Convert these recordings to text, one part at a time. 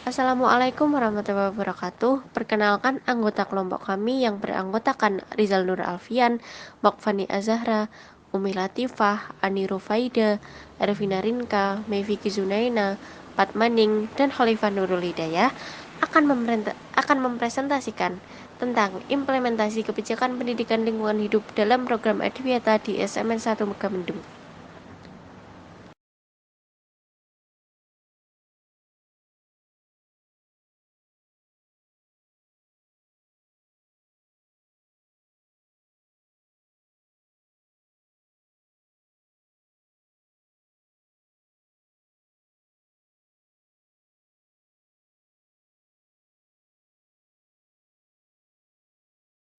Assalamualaikum warahmatullahi wabarakatuh. Perkenalkan anggota kelompok kami yang beranggotakan Rizal Nur Alfian, Makfani Azahra, Umi Latifah, Ani Rufaida, Ervina Rinka, Meviki Zunaina, Patmaning, dan Khalifah Nurul Hidayah akan mempresentasikan tentang implementasi kebijakan pendidikan lingkungan hidup dalam program Adiwiyata di SMN 1 Megamendung.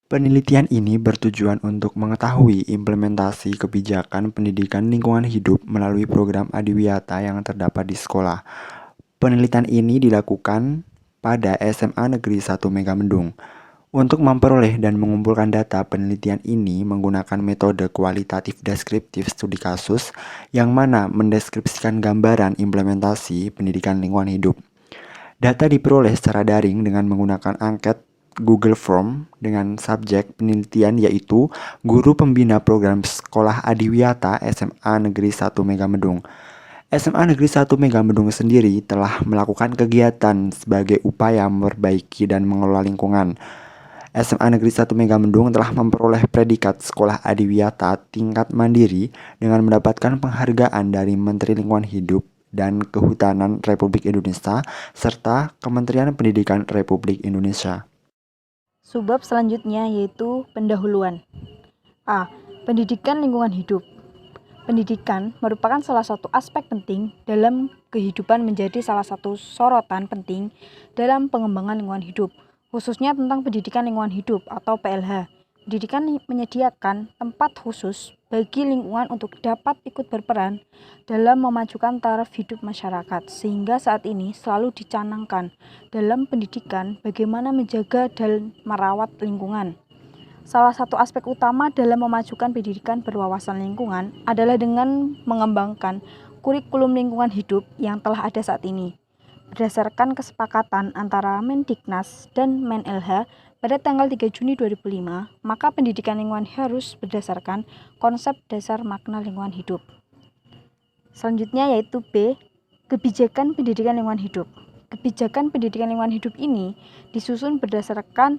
Penelitian ini bertujuan untuk mengetahui implementasi kebijakan pendidikan lingkungan hidup melalui program Adiwiyata yang terdapat di sekolah. Penelitian ini dilakukan pada SMA Negeri 1 Megamendung. Untuk memperoleh dan mengumpulkan data, penelitian ini menggunakan metode kualitatif deskriptif studi kasus yang mana mendeskripsikan gambaran implementasi pendidikan lingkungan hidup. Data diperoleh secara daring dengan menggunakan angket Google Form dengan subjek penelitian yaitu guru pembina program sekolah Adiwiyata SMA Negeri 1 Megamendung. SMA Negeri 1 Megamendung sendiri telah melakukan kegiatan sebagai upaya memperbaiki dan mengelola lingkungan. SMA Negeri 1 Megamendung telah memperoleh predikat sekolah Adiwiyata tingkat mandiri dengan mendapatkan penghargaan dari Menteri Lingkungan Hidup dan Kehutanan Republik Indonesia serta Kementerian Pendidikan Republik Indonesia. Subbab selanjutnya yaitu pendahuluan. A. Pendidikan lingkungan hidup. Pendidikan merupakan salah satu aspek penting dalam kehidupan, menjadi salah satu sorotan penting dalam pengembangan lingkungan hidup, khususnya tentang pendidikan lingkungan hidup atau PLH. Pendidikan menyediakan tempat khusus bagi lingkungan untuk dapat ikut berperan dalam memajukan taraf hidup masyarakat, sehingga saat ini selalu dicanangkan dalam pendidikan bagaimana menjaga dan merawat lingkungan. Salah satu aspek utama dalam memajukan pendidikan berwawasan lingkungan adalah dengan mengembangkan kurikulum lingkungan hidup yang telah ada saat ini. Berdasarkan kesepakatan antara Mendiknas dan Menlh pada tanggal 3 Juni 2005, maka pendidikan lingkungan harus berdasarkan konsep dasar makna lingkungan hidup. Selanjutnya yaitu B. Kebijakan pendidikan lingkungan hidup. Kebijakan pendidikan lingkungan hidup ini disusun berdasarkan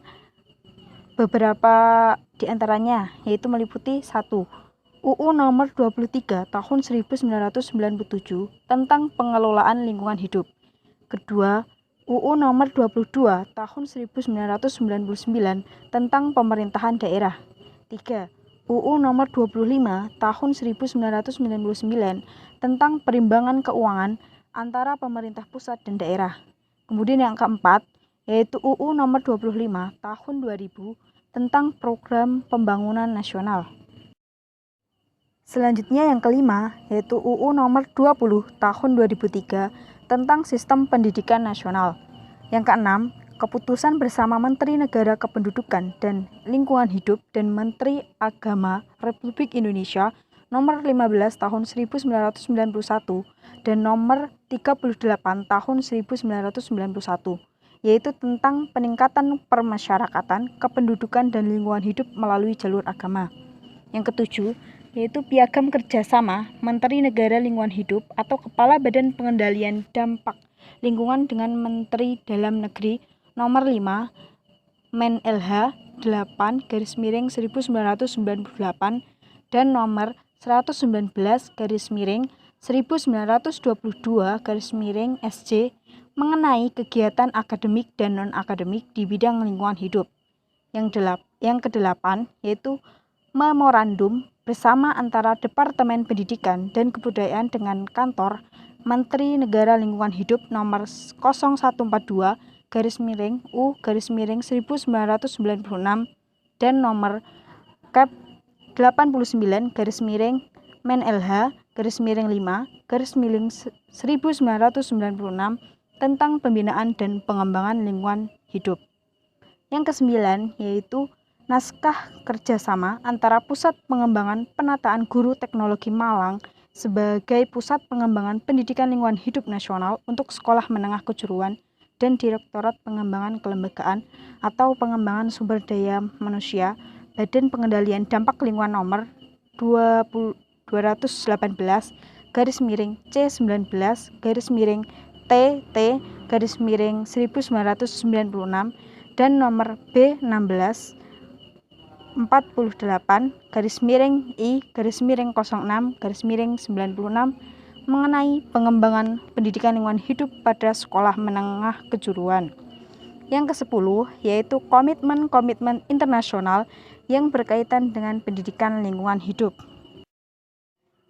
beberapa di antaranya, yaitu meliputi 1. UU nomor 23 tahun 1997 tentang pengelolaan lingkungan hidup. Kedua, UU nomor 22 tahun 1999 tentang pemerintahan daerah. 3. UU nomor 25 tahun 1999 tentang perimbangan keuangan antara pemerintah pusat dan daerah. Kemudian yang keempat, yaitu UU nomor 25 tahun 2000 tentang program pembangunan nasional. Selanjutnya yang kelima, yaitu UU nomor 20 tahun 2003 tentang sistem pendidikan nasional. Yang keenam, keputusan bersama Menteri Negara Kependudukan dan Lingkungan Hidup dan Menteri Agama Republik Indonesia nomor 15 tahun 1991 dan nomor 38 tahun 1991, yaitu tentang peningkatan permasyarakatan, kependudukan, dan lingkungan hidup melalui jalur agama. Yang ketujuh, yaitu Piagam Kerjasama Menteri Negara Lingkungan Hidup atau Kepala Badan Pengendalian Dampak Lingkungan dengan Menteri Dalam Negeri nomor 5 Menlh 8/1998 dan nomor 119/1922/SJ mengenai kegiatan akademik dan non-akademik di bidang lingkungan hidup. Yang kedelapan, yaitu memorandum bersama antara Departemen Pendidikan dan Kebudayaan dengan Kantor Menteri Negara Lingkungan Hidup nomor 0142/U/1996 dan nomor Kep 89/Menlh/5/1996 tentang pembinaan dan pengembangan lingkungan hidup. Yang kesembilan, yaitu naskah kerjasama antara Pusat Pengembangan Penataan Guru Teknologi Malang sebagai Pusat Pengembangan Pendidikan Lingkungan Hidup Nasional untuk Sekolah Menengah Kejuruan dan Direktorat Pengembangan Kelembagaan atau Pengembangan Sumber Daya Manusia Badan Pengendalian Dampak Lingkungan nomor 218/2019/TT/1996 dan nomor B16/48/I/06/96 mengenai pengembangan pendidikan lingkungan hidup pada sekolah menengah kejuruan. Yang ke-10 yaitu komitmen-komitmen internasional yang berkaitan dengan pendidikan lingkungan hidup.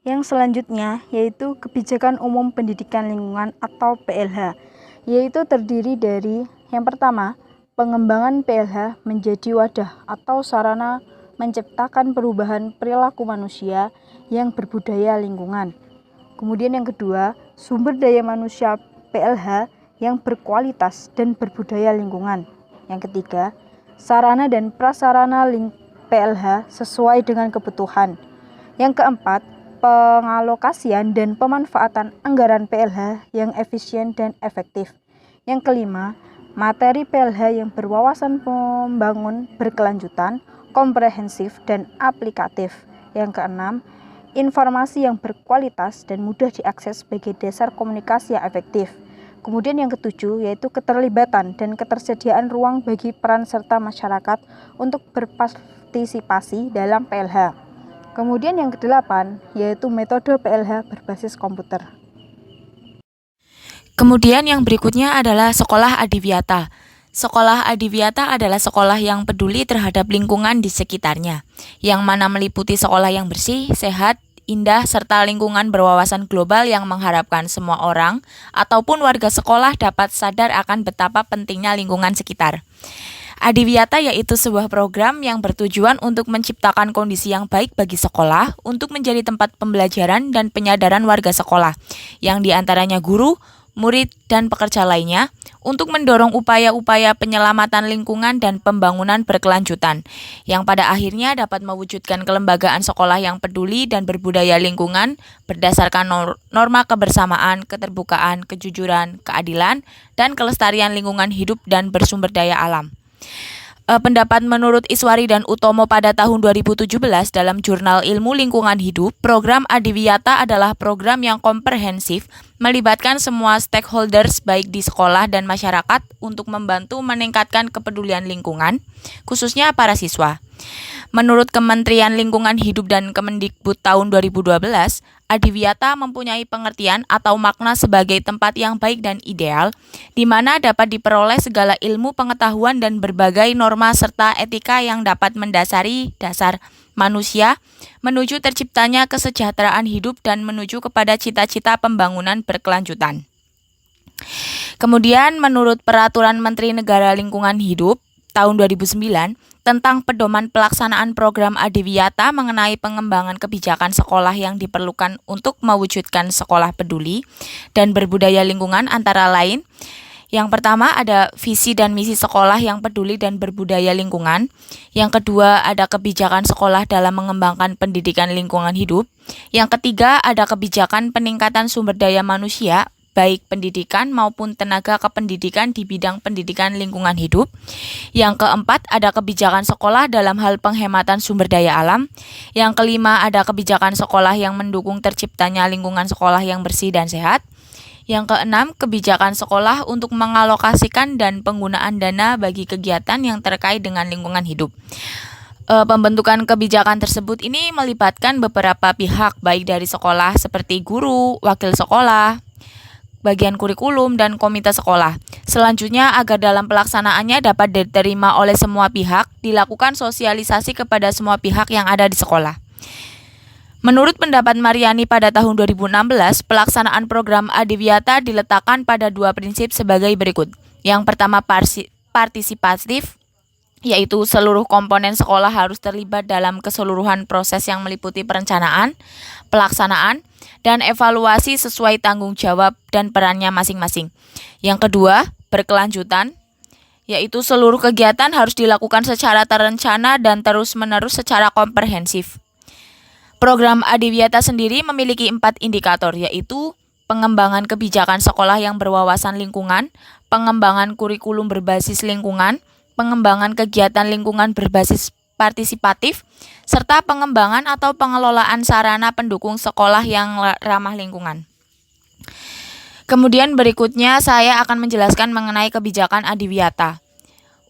Yang selanjutnya yaitu Kebijakan Umum Pendidikan Lingkungan atau PLH, yaitu terdiri dari yang pertama, pengembangan PLH menjadi wadah atau sarana menciptakan perubahan perilaku manusia yang berbudaya lingkungan. Kemudian yang kedua, sumber daya manusia PLH yang berkualitas dan berbudaya lingkungan. Yang ketiga, sarana dan prasarana PLH sesuai dengan kebutuhan. Yang keempat, pengalokasian dan pemanfaatan anggaran PLH yang efisien dan efektif. Yang kelima, materi PLH yang berwawasan membangun berkelanjutan, komprehensif, dan aplikatif. Yang keenam, informasi yang berkualitas dan mudah diakses sebagai dasar komunikasi yang efektif. Kemudian yang ketujuh yaitu keterlibatan dan ketersediaan ruang bagi peran serta masyarakat untuk berpartisipasi dalam PLH. Kemudian yang kedelapan yaitu metode PLH berbasis komputer. Kemudian yang berikutnya adalah sekolah adiwiyata. Sekolah adiwiyata adalah sekolah yang peduli terhadap lingkungan di sekitarnya, yang mana meliputi sekolah yang bersih, sehat, indah, serta lingkungan berwawasan global yang mengharapkan semua orang ataupun warga sekolah dapat sadar akan betapa pentingnya lingkungan sekitar. Adiwiyata yaitu sebuah program yang bertujuan untuk menciptakan kondisi yang baik bagi sekolah untuk menjadi tempat pembelajaran dan penyadaran warga sekolah, yang diantaranya guru, murid, dan pekerja lainnya untuk mendorong upaya-upaya penyelamatan lingkungan dan pembangunan berkelanjutan, yang pada akhirnya dapat mewujudkan kelembagaan sekolah yang peduli dan berbudaya lingkungan berdasarkan norma kebersamaan, keterbukaan, kejujuran, keadilan, dan kelestarian lingkungan hidup dan bersumber daya alam. Pendapat menurut Iswari dan Utomo pada tahun 2017 dalam jurnal Ilmu Lingkungan Hidup, program Adiwiyata adalah program yang komprehensif, melibatkan semua stakeholders baik di sekolah dan masyarakat untuk membantu meningkatkan kepedulian lingkungan, khususnya para siswa. Menurut Kementerian Lingkungan Hidup dan Kemendikbud tahun 2012, Adiwiyata mempunyai pengertian atau makna sebagai tempat yang baik dan ideal, di mana dapat diperoleh segala ilmu pengetahuan dan berbagai norma serta etika yang dapat mendasari dasar manusia menuju terciptanya kesejahteraan hidup dan menuju kepada cita-cita pembangunan berkelanjutan. Kemudian menurut Peraturan Menteri Negara Lingkungan Hidup tahun 2009 tentang pedoman pelaksanaan program Adiwiyata mengenai pengembangan kebijakan sekolah yang diperlukan untuk mewujudkan sekolah peduli dan berbudaya lingkungan antara lain, yang pertama ada visi dan misi sekolah yang peduli dan berbudaya lingkungan. Yang kedua ada kebijakan sekolah dalam mengembangkan pendidikan lingkungan hidup. Yang ketiga ada kebijakan peningkatan sumber daya manusia, baik pendidikan maupun tenaga kependidikan di bidang pendidikan lingkungan hidup. Yang keempat, ada kebijakan sekolah dalam hal penghematan sumber daya alam. Yang kelima, ada kebijakan sekolah yang mendukung terciptanya lingkungan sekolah yang bersih dan sehat. Yang keenam, kebijakan sekolah untuk mengalokasikan dan penggunaan dana bagi kegiatan yang terkait dengan lingkungan hidup. Pembentukan kebijakan tersebut ini melibatkan beberapa pihak, baik dari sekolah seperti guru, wakil sekolah, bagian kurikulum, dan komite sekolah. Selanjutnya, agar dalam pelaksanaannya dapat diterima oleh semua pihak, dilakukan sosialisasi kepada semua pihak yang ada di sekolah. Menurut pendapat Mariani pada tahun 2016, pelaksanaan program Adiwiyata diletakkan pada dua prinsip sebagai berikut. Yang pertama partisipatif, yaitu seluruh komponen sekolah harus terlibat dalam keseluruhan proses yang meliputi perencanaan, pelaksanaan, dan evaluasi sesuai tanggung jawab dan perannya masing-masing. Yang kedua, berkelanjutan, yaitu seluruh kegiatan harus dilakukan secara terencana dan terus-menerus secara komprehensif. Program Adiwiyata sendiri memiliki 4 indikator, yaitu pengembangan kebijakan sekolah yang berwawasan lingkungan, pengembangan kurikulum berbasis lingkungan, pengembangan kegiatan lingkungan berbasis partisipatif, serta pengembangan atau pengelolaan sarana pendukung sekolah yang ramah lingkungan. Kemudian berikutnya saya akan menjelaskan mengenai kebijakan Adiwiyata.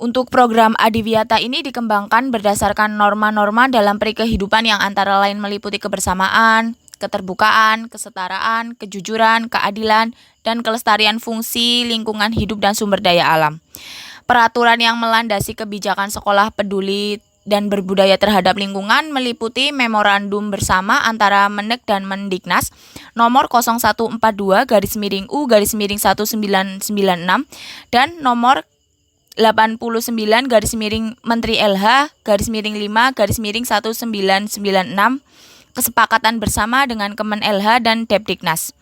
Untuk program Adiwiyata ini dikembangkan berdasarkan norma-norma dalam perikehidupan yang antara lain meliputi kebersamaan, keterbukaan, kesetaraan, kejujuran, keadilan, dan kelestarian fungsi lingkungan hidup dan sumber daya alam. Peraturan yang melandasi kebijakan sekolah peduli dan berbudaya terhadap lingkungan meliputi memorandum bersama antara Menek dan Mendiknas nomor 0142-U-1996 dan nomor 89-Menteri LH-5-1996 kesepakatan bersama dengan Kemen LH dan Depdiknas.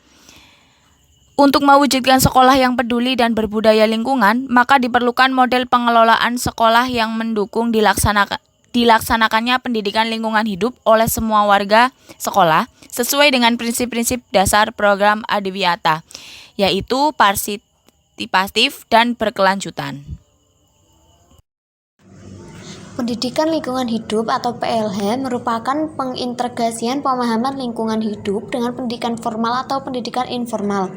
Untuk mewujudkan sekolah yang peduli dan berbudaya lingkungan, maka diperlukan model pengelolaan sekolah yang mendukung dilaksanakannya pendidikan lingkungan hidup oleh semua warga sekolah sesuai dengan prinsip-prinsip dasar program Adiwiyata, yaitu partisipatif dan berkelanjutan. Pendidikan lingkungan hidup atau PLH merupakan pengintegrasian pemahaman lingkungan hidup dengan pendidikan formal atau pendidikan informal.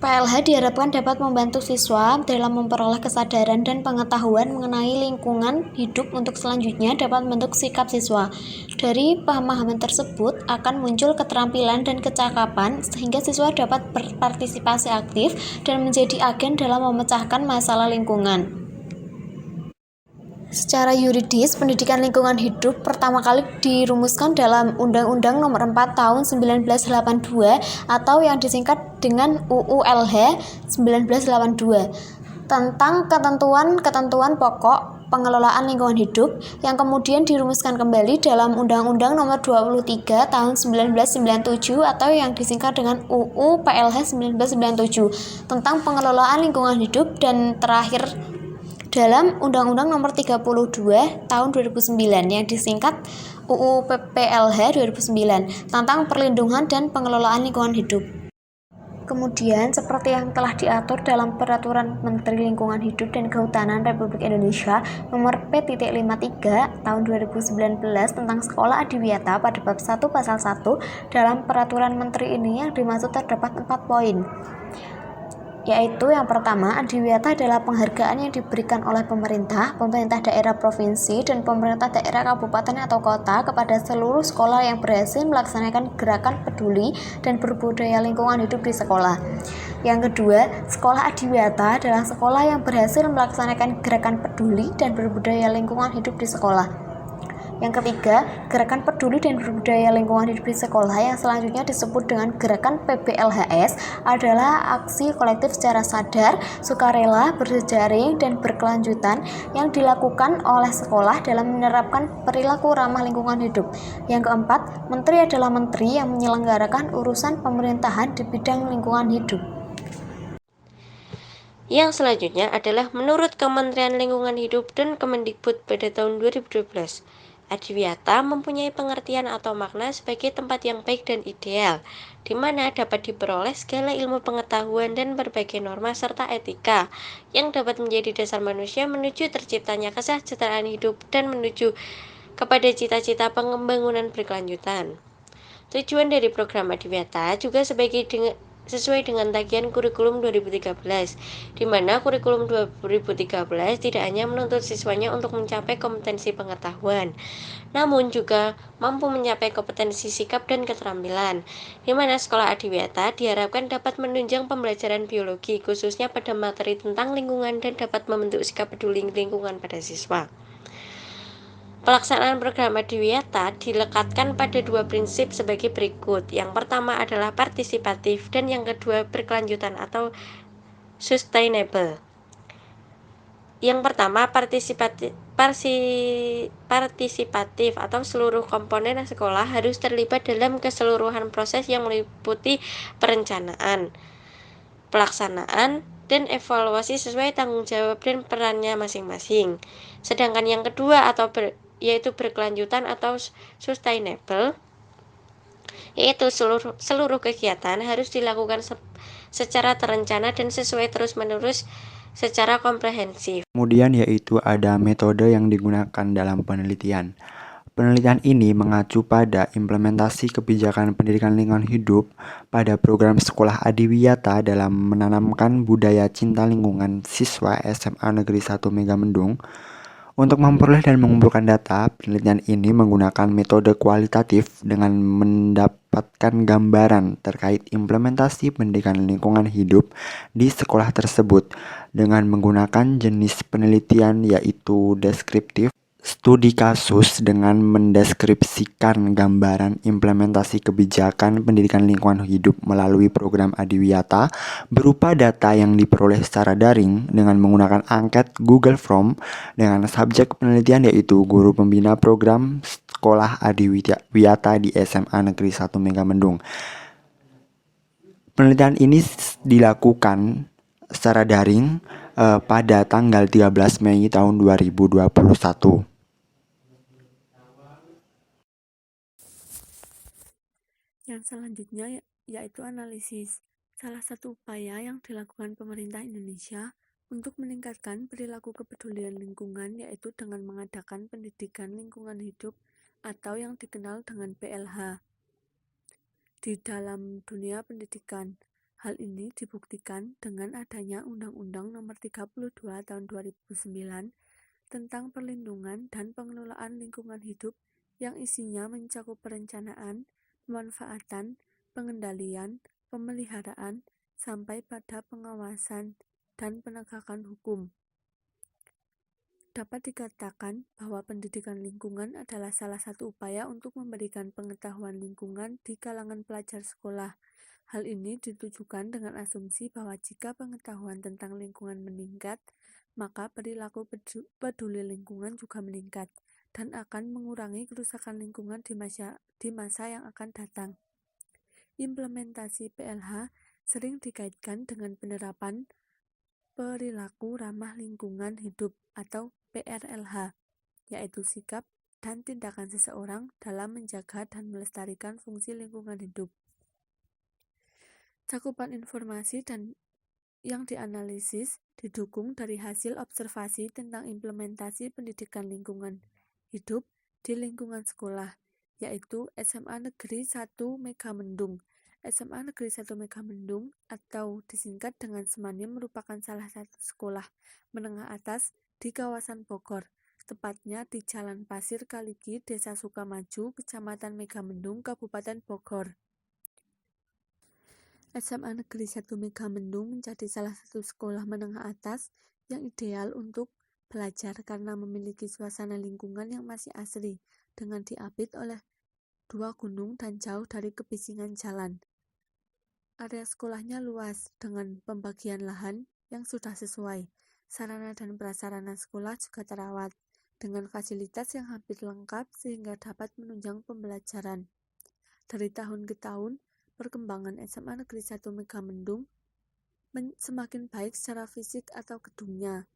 PLH diharapkan dapat membantu siswa dalam memperoleh kesadaran dan pengetahuan mengenai lingkungan hidup untuk selanjutnya dapat membentuk sikap siswa. Dari pemahaman tersebut akan muncul keterampilan dan kecakapan sehingga siswa dapat berpartisipasi aktif dan menjadi agen dalam memecahkan masalah lingkungan. Secara yuridis, pendidikan lingkungan hidup pertama kali dirumuskan dalam Undang-Undang Nomor 4 Tahun 1982 atau yang disingkat dengan UU LH 1982 tentang ketentuan-ketentuan pokok pengelolaan lingkungan hidup yang kemudian dirumuskan kembali dalam Undang-Undang Nomor 23 Tahun 1997 atau yang disingkat dengan UU PLH 1997 tentang pengelolaan lingkungan hidup dan terakhir dalam Undang-Undang Nomor 32 Tahun 2009 yang disingkat UU PPLH 2009 tentang perlindungan dan pengelolaan lingkungan hidup. Kemudian, seperti yang telah diatur dalam Peraturan Menteri Lingkungan Hidup dan Kehutanan Republik Indonesia Nomor P.53 Tahun 2019 tentang Sekolah Adiwiyata pada bab 1 pasal 1 dalam Peraturan Menteri ini yang dimaksud terdapat 4 poin. Yaitu yang pertama, Adiwiyata adalah penghargaan yang diberikan oleh pemerintah daerah provinsi, dan pemerintah daerah kabupaten atau kota kepada seluruh sekolah yang berhasil melaksanakan gerakan peduli dan berbudaya lingkungan hidup di sekolah. Yang kedua, sekolah Adiwiyata adalah sekolah yang berhasil melaksanakan gerakan peduli dan berbudaya lingkungan hidup di sekolah. Yang ketiga, gerakan peduli dan berbudaya lingkungan hidup di sekolah yang selanjutnya disebut dengan gerakan PBLHS adalah aksi kolektif secara sadar, sukarela, berjejaring, dan berkelanjutan yang dilakukan oleh sekolah dalam menerapkan perilaku ramah lingkungan hidup. Yang keempat, menteri adalah menteri yang menyelenggarakan urusan pemerintahan di bidang lingkungan hidup. Yang selanjutnya adalah menurut Kementerian Lingkungan Hidup dan Kemendikbud pada tahun 2012. Adiwiyata mempunyai pengertian atau makna sebagai tempat yang baik dan ideal, di mana dapat diperoleh segala ilmu pengetahuan dan berbagai norma serta etika yang dapat menjadi dasar manusia menuju terciptanya kesejahteraan hidup dan menuju kepada cita-cita pembangunan berkelanjutan. Tujuan dari program Adiwiyata juga sesuai dengan tagihan kurikulum 2013, di mana kurikulum 2013 tidak hanya menuntut siswanya untuk mencapai kompetensi pengetahuan, namun juga mampu mencapai kompetensi sikap dan keterampilan, di mana sekolah Adiwiyata diharapkan dapat menunjang pembelajaran biologi, khususnya pada materi tentang lingkungan, dan dapat membentuk sikap peduli lingkungan pada siswa. Pelaksanaan program Adiwiyata dilekatkan pada dua prinsip sebagai berikut. Yang pertama adalah partisipatif dan yang kedua berkelanjutan atau sustainable. Yang pertama partisipatif atau seluruh komponen sekolah harus terlibat dalam keseluruhan proses yang meliputi perencanaan, pelaksanaan, dan evaluasi sesuai tanggung jawab dan perannya masing-masing. Sedangkan yang kedua yaitu berkelanjutan atau sustainable, yaitu seluruh kegiatan harus dilakukan secara terencana dan sesuai terus-menerus secara komprehensif. Kemudian yaitu ada metode yang digunakan dalam penelitian. Penelitian ini mengacu pada implementasi kebijakan pendidikan lingkungan hidup pada program sekolah adiwiyata dalam menanamkan budaya cinta lingkungan siswa SMA Negeri 1 Megamendung. Untuk memperoleh dan mengumpulkan data, penelitian ini menggunakan metode kualitatif dengan mendapatkan gambaran terkait implementasi pendidikan lingkungan hidup di sekolah tersebut dengan menggunakan jenis penelitian yaitu deskriptif, studi kasus dengan mendeskripsikan gambaran implementasi kebijakan pendidikan lingkungan hidup melalui program Adiwiyata berupa data yang diperoleh secara daring dengan menggunakan angket Google Form dengan subjek penelitian yaitu guru pembina program sekolah Adiwiyata di SMA Negeri 1 Megamendung. Penelitian ini dilakukan secara daring pada tanggal 13 Mei tahun 2021. Yang selanjutnya yaitu analisis. Salah satu upaya yang dilakukan pemerintah Indonesia untuk meningkatkan perilaku kepedulian lingkungan yaitu dengan mengadakan pendidikan lingkungan hidup atau yang dikenal dengan PLH. Di dalam dunia pendidikan, hal ini dibuktikan dengan adanya Undang-Undang Nomor 32 Tahun 2009 tentang perlindungan dan pengelolaan lingkungan hidup yang isinya mencakup perencanaan, pemanfaatan, pengendalian, pemeliharaan, sampai pada pengawasan dan penegakan hukum. Dapat dikatakan bahwa pendidikan lingkungan adalah salah satu upaya untuk memberikan pengetahuan lingkungan di kalangan pelajar sekolah. Hal ini ditujukan dengan asumsi bahwa jika pengetahuan tentang lingkungan meningkat, maka perilaku peduli lingkungan juga meningkat dan akan mengurangi kerusakan lingkungan di masa yang akan datang. Implementasi PLH sering dikaitkan dengan penerapan perilaku ramah lingkungan hidup atau PRLH, yaitu sikap dan tindakan seseorang dalam menjaga dan melestarikan fungsi lingkungan hidup. Cakupan informasi dan yang dianalisis didukung dari hasil observasi tentang implementasi pendidikan lingkungan hidup di lingkungan sekolah, yaitu SMA Negeri 1 Megamendung. SMA Negeri 1 Megamendung atau disingkat dengan Semanim merupakan salah satu sekolah menengah atas di kawasan Bogor, tepatnya di Jalan Pasir Kaliki, Desa Sukamaju, Kecamatan Megamendung, Kabupaten Bogor. SMA Negeri 1 Megamendung menjadi salah satu sekolah menengah atas yang ideal untuk belajar karena memiliki suasana lingkungan yang masih asri dengan diapit oleh dua gunung dan jauh dari kebisingan jalan. Area sekolahnya luas dengan pembagian lahan yang sudah sesuai. Sarana dan prasarana sekolah juga terawat dengan fasilitas yang hampir lengkap sehingga dapat menunjang pembelajaran. Dari tahun ke tahun, perkembangan SMA Negeri 1 Megamendung semakin baik secara fisik atau gedungnya.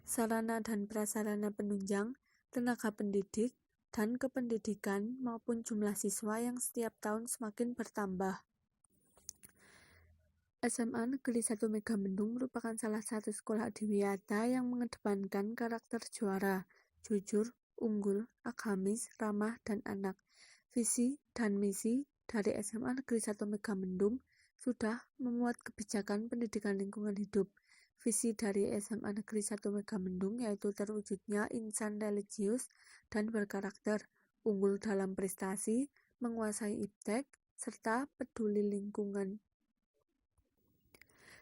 Sarana dan prasarana penunjang, tenaga pendidik, dan kependidikan maupun jumlah siswa yang setiap tahun semakin bertambah. SMA Negeri 1 Megamendung merupakan salah satu sekolah adiwiyata yang mengedepankan karakter juara, jujur, unggul, agamis, ramah, dan anak. Visi dan misi dari SMA Negeri 1 Megamendung sudah memuat kebijakan pendidikan lingkungan hidup. Visi dari SMA Negeri 1 Megamendung yaitu terwujudnya insan religius dan berkarakter, unggul dalam prestasi, menguasai iptek, serta peduli lingkungan.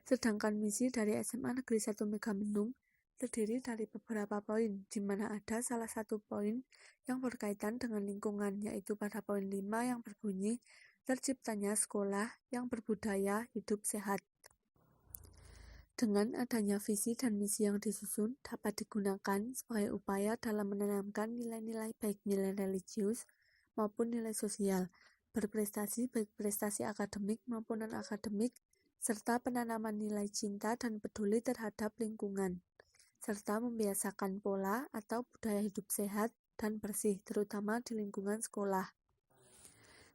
Sedangkan misi dari SMA Negeri 1 Megamendung terdiri dari beberapa poin, di mana ada salah satu poin yang berkaitan dengan lingkungan, yaitu pada poin 5 yang berbunyi, terciptanya sekolah yang berbudaya hidup sehat. Dengan adanya visi dan misi yang disusun dapat digunakan sebagai upaya dalam menanamkan nilai-nilai baik nilai religius maupun nilai sosial, berprestasi baik prestasi akademik maupun non-akademik, serta penanaman nilai cinta dan peduli terhadap lingkungan, serta membiasakan pola atau budaya hidup sehat dan bersih, terutama di lingkungan sekolah.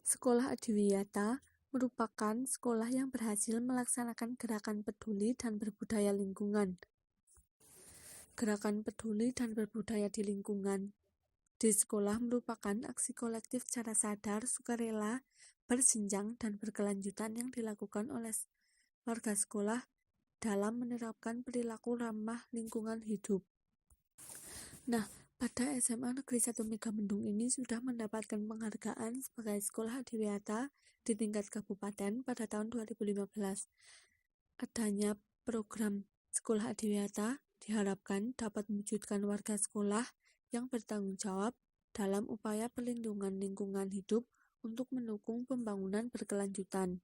Sekolah Adiwiyata merupakan sekolah yang berhasil melaksanakan gerakan peduli dan berbudaya lingkungan. Gerakan peduli dan berbudaya di lingkungan di sekolah merupakan aksi kolektif secara sadar, sukarela, berjenjang, dan berkelanjutan yang dilakukan oleh warga sekolah dalam menerapkan perilaku ramah lingkungan hidup. Nah, pada SMA Negeri 1 Megamendung ini sudah mendapatkan penghargaan sebagai sekolah adiwiyata di tingkat kabupaten pada tahun 2015. Adanya program sekolah adiwiyata diharapkan dapat mewujudkan warga sekolah yang bertanggung jawab dalam upaya perlindungan lingkungan hidup untuk mendukung pembangunan berkelanjutan.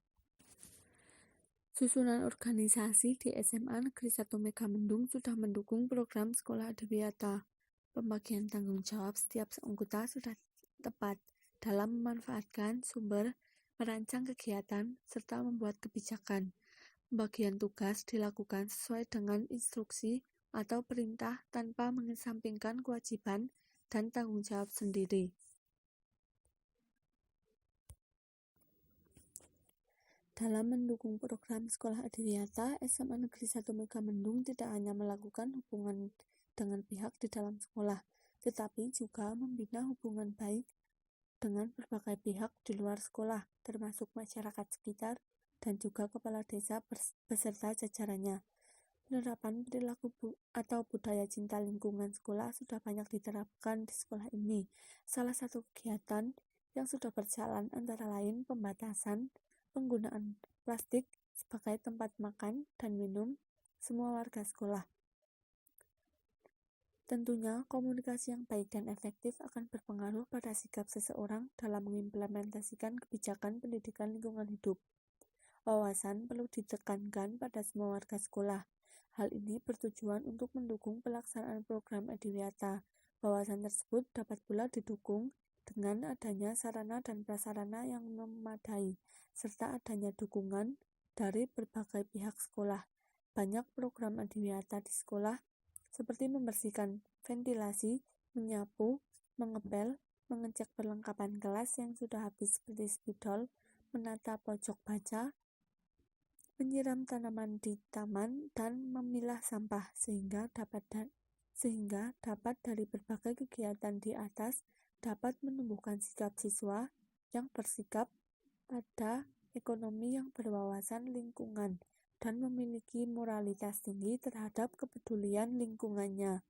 Susunan organisasi di SMA Negeri 1 Megamendung sudah mendukung program sekolah adiwiyata. Pembagian tanggung jawab setiap anggota sudah tepat dalam memanfaatkan sumber, merancang kegiatan, serta membuat kebijakan. Pembagian tugas dilakukan sesuai dengan instruksi atau perintah tanpa mengesampingkan kewajiban dan tanggung jawab sendiri. Dalam mendukung program sekolah adiwiyata, SMA Negeri 1 Megamendung tidak hanya melakukan hubungan dengan pihak di dalam sekolah, tetapi juga membina hubungan baik dengan berbagai pihak di luar sekolah, termasuk masyarakat sekitar dan juga kepala desa beserta jajarannya. Penerapan perilaku atau budaya cinta lingkungan sekolah sudah banyak diterapkan di sekolah ini. Salah satu kegiatan yang sudah berjalan antara lain pembatasan penggunaan plastik sebagai tempat makan dan minum semua warga sekolah. Tentunya, komunikasi yang baik dan efektif akan berpengaruh pada sikap seseorang dalam mengimplementasikan kebijakan pendidikan lingkungan hidup. Wawasan perlu ditekankan pada semua warga sekolah. Hal ini bertujuan untuk mendukung pelaksanaan program adiwiyata. Wawasan tersebut dapat pula didukung dengan adanya sarana dan prasarana yang memadai, serta adanya dukungan dari berbagai pihak sekolah. Banyak program adiwiyata di sekolah, seperti membersihkan ventilasi, menyapu, mengepel, mengecek perlengkapan kelas yang sudah habis seperti spidol, menata pojok baca, menyiram tanaman di taman, dan memilah sampah, sehingga dapat dari berbagai kegiatan di atas dapat menumbuhkan sikap siswa yang bersikap pada ekonomi yang berwawasan lingkungan dan memiliki moralitas tinggi terhadap kepedulian lingkungannya.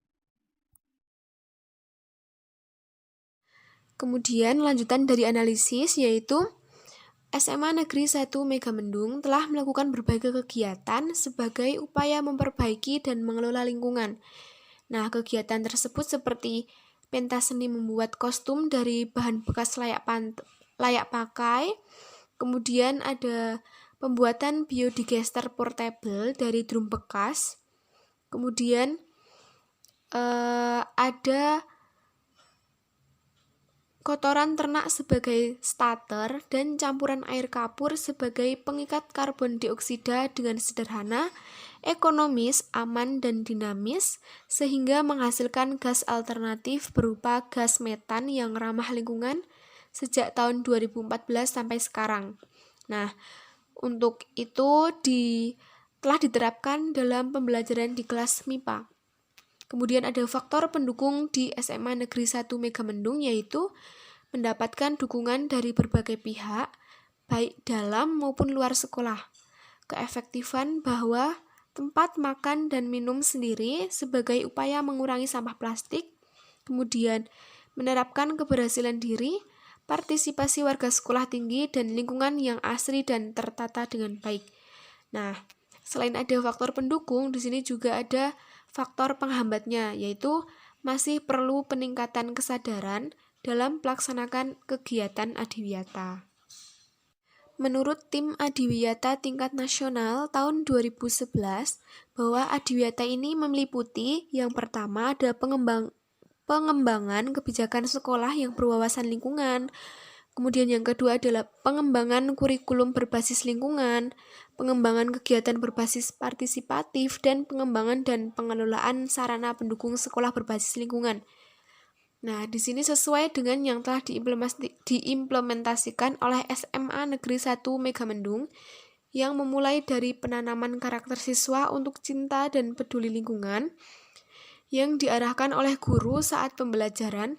Kemudian lanjutan dari analisis yaitu SMA Negeri 1 Megamendung telah melakukan berbagai kegiatan sebagai upaya memperbaiki dan mengelola lingkungan. Nah, kegiatan tersebut seperti pentas seni membuat kostum dari bahan bekas layak pakai, kemudian ada pembuatan biodigester portable dari drum bekas, kemudian ada kotoran ternak sebagai starter dan campuran air kapur sebagai pengikat karbon dioksida dengan sederhana, ekonomis, aman, dan dinamis, sehingga menghasilkan gas alternatif berupa gas metan yang ramah lingkungan sejak tahun 2014 sampai sekarang. Nah, untuk itu telah diterapkan dalam pembelajaran di kelas MIPA. Kemudian ada faktor pendukung di SMA Negeri 1 Megamendung, yaitu mendapatkan dukungan dari berbagai pihak, baik dalam maupun luar sekolah. Keefektifan bahwa tempat makan dan minum sendiri sebagai upaya mengurangi sampah plastik, kemudian menerapkan keberhasilan diri, partisipasi warga sekolah tinggi, dan lingkungan yang asri dan tertata dengan baik. Nah, selain ada faktor pendukung, di sini juga ada faktor penghambatnya, yaitu masih perlu peningkatan kesadaran dalam melaksanakan kegiatan adiwiyata. Menurut tim adiwiyata tingkat nasional tahun 2011, bahwa adiwiyata ini meliputi yang pertama ada pengembangan kebijakan sekolah yang berwawasan lingkungan, kemudian yang kedua adalah pengembangan kurikulum berbasis lingkungan, pengembangan kegiatan berbasis partisipatif, dan pengembangan dan pengelolaan sarana pendukung sekolah berbasis lingkungan. Nah, di sini sesuai dengan yang telah diimplementasikan oleh SMA Negeri 1 Megamendung yang memulai dari penanaman karakter siswa untuk cinta dan peduli lingkungan yang diarahkan oleh guru saat pembelajaran,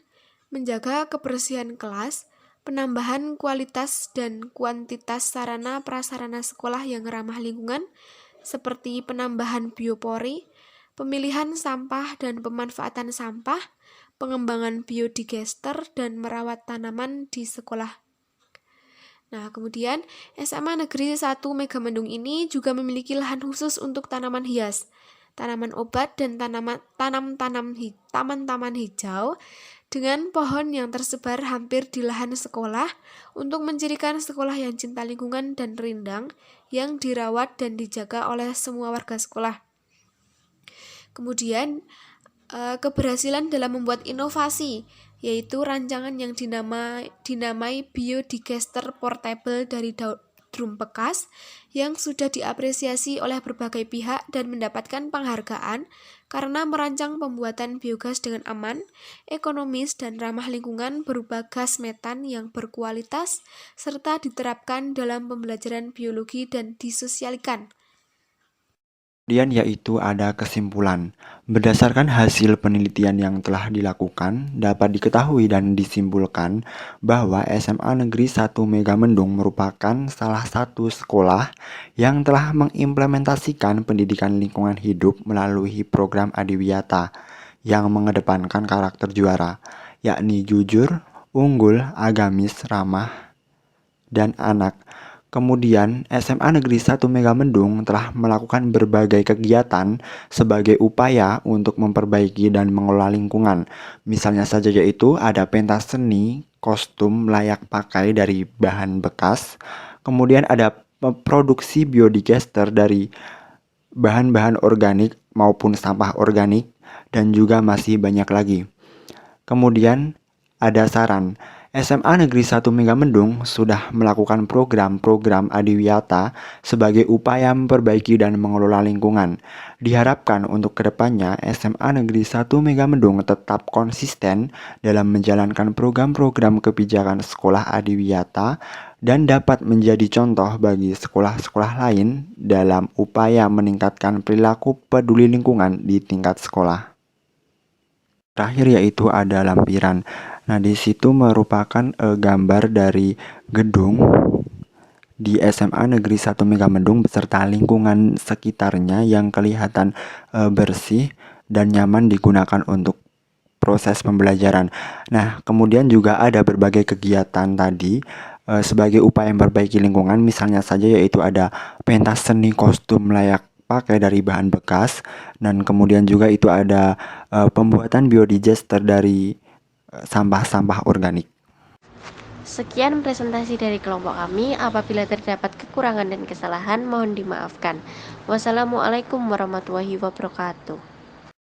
menjaga kebersihan kelas, penambahan kualitas dan kuantitas sarana prasarana sekolah yang ramah lingkungan, seperti penambahan biopori, pemilihan sampah dan pemanfaatan sampah, pengembangan biodigester, dan merawat tanaman di sekolah. Nah, kemudian SMA Negeri 1 Megamendung ini juga memiliki lahan khusus untuk tanaman hias, tanaman obat, dan taman-taman hijau dengan pohon yang tersebar hampir di lahan sekolah untuk mencirikan sekolah yang cinta lingkungan dan rindang yang dirawat dan dijaga oleh semua warga sekolah. Kemudian, keberhasilan dalam membuat inovasi, yaitu rancangan yang dinamai biodigester portable dari drum bekas yang sudah diapresiasi oleh berbagai pihak dan mendapatkan penghargaan karena merancang pembuatan biogas dengan aman, ekonomis, dan ramah lingkungan berupa gas metan yang berkualitas serta diterapkan dalam pembelajaran biologi dan disosialkan. Kemudian yaitu ada kesimpulan. Berdasarkan hasil penelitian yang telah dilakukan, dapat diketahui dan disimpulkan bahwa SMA Negeri 1 Megamendung merupakan salah satu sekolah yang telah mengimplementasikan pendidikan lingkungan hidup melalui program Adiwiyata yang mengedepankan karakter juara, yakni jujur, unggul, agamis, ramah, dan anak. Kemudian, SMA Negeri 1 Megamendung telah melakukan berbagai kegiatan sebagai upaya untuk memperbaiki dan mengelola lingkungan. Misalnya saja yaitu ada pentas seni, kostum layak pakai dari bahan bekas, kemudian ada produksi biodigester dari bahan-bahan organik maupun sampah organik, dan juga masih banyak lagi. Kemudian ada saran. SMA Negeri 1 Megamendung sudah melakukan program-program Adiwiyata sebagai upaya memperbaiki dan mengelola lingkungan. Diharapkan untuk kedepannya SMA Negeri 1 Megamendung tetap konsisten dalam menjalankan program-program kebijakan sekolah Adiwiyata dan dapat menjadi contoh bagi sekolah-sekolah lain dalam upaya meningkatkan perilaku peduli lingkungan di tingkat sekolah. Terakhir yaitu ada lampiran. Nah, di situ merupakan gambar dari gedung di SMA Negeri 1 Megamendung beserta lingkungan sekitarnya yang kelihatan bersih dan nyaman digunakan untuk proses pembelajaran. Nah, kemudian juga ada berbagai kegiatan tadi sebagai upaya memperbaiki lingkungan, misalnya saja yaitu ada pentas seni kostum layak pakai dari bahan bekas, dan kemudian juga itu ada pembuatan biodigester dari sampah-sampah organik. Sekian presentasi dari kelompok kami. Apabila terdapat kekurangan dan kesalahan, mohon dimaafkan. Wassalamualaikum warahmatullahi wabarakatuh.